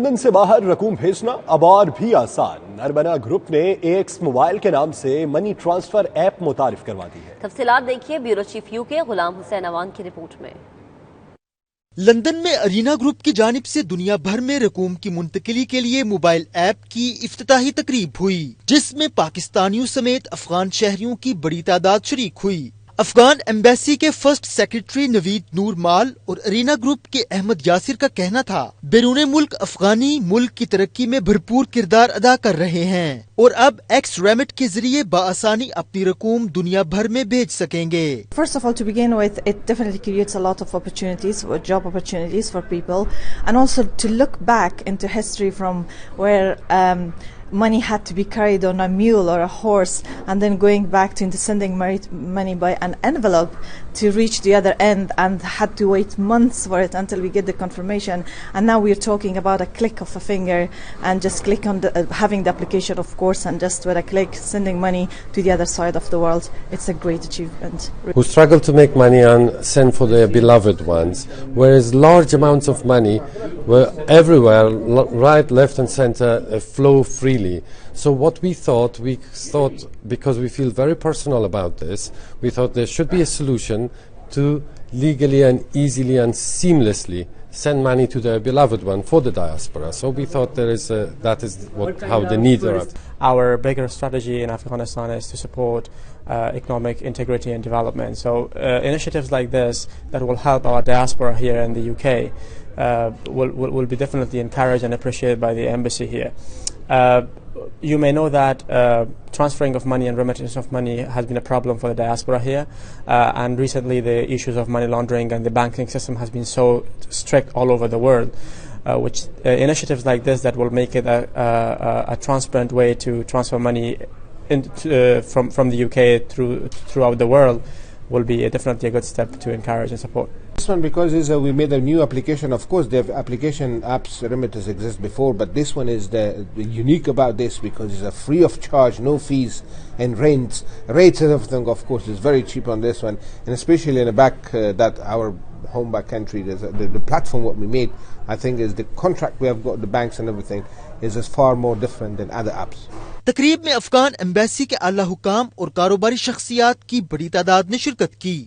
London से बाहर रकूम भेजना अब और भी आसान। अरबना ग्रुप ने AX मोबाइल के नाम से मनी ट्रांसफर ऐप मुतारिफ करवा दी है। तफसीलात देखिए bureau chief UK Ghulam Hussain Awan की रिपोर्ट में। लंदन में अरीना ग्रुप की जानिब से दुनिया भर में रकूम की मुंतकिली के लिए मोबाइल ऐप की इफ्तिताही तकरीब हुई, जिसमें पाकिस्तानियों समेत अफगान शहरियों की बड़ी तादाद शरीक हुई। अफगान एम्बेसी के फर्स्ट सेक्रेटरी नवीद नूर माल और अरीना ग्रुप के अहमद यासिर का कहना था, बैरून मुल्क अफगानी मुल्क की तरक्की में भरपूर किरदार अदा कर रहे हैं और अब एक्स रेमिट के जरिए बाआसानी अपनी रकूम दुनिया भर में भेज सकेंगे। First of all, to begin with, it definitely creates a lot of opportunities, job opportunities for people, and also to look back into history from where money had to be carried on a mule or a horse, and then going back to into sending money by an envelope to reach the other end, and had to wait months for it until we get the confirmation. And now we're talking about a click of a finger and just click on the having the application, of course, and just with a click sending money to the other side of the world. It's a great achievement. Who struggle to make money and send for their beloved ones, whereas large amounts of money were everywhere, right, left and center, flow freely. So what we thought, because we feel very personal about this, we thought there should be a solution to legally and easily and seamlessly send money to their beloved one for the diaspora. So we thought that is how the needs are. Our bigger strategy in Afghanistan is to support economic integrity and development. So initiatives like this that will help our diaspora here in the UK will be definitely encouraged and appreciated by the embassy here. You may know that transferring of money and remittance of money has been a problem for the diaspora here, and recently the issues of money laundering and the banking system has been so strict all over the world, which initiatives like this that will make it a transparent way to transfer money from the UK throughout the world will be definitely a good step to encourage and support. This one, because we made a new application. Of course, the application apps remitters exist before, but this one is the unique about this because it's a free of charge, no fees and rates and everything. Of course, is very cheap on this one, and especially in the back that our home back country, the platform what we made, I think is the contract we have got the banks and everything is far more different than other apps. तकरीब में Afghan embassy के आला हुकाम और कारोबारी शख्सियात की बड़ी तादाद ने शिरकत की।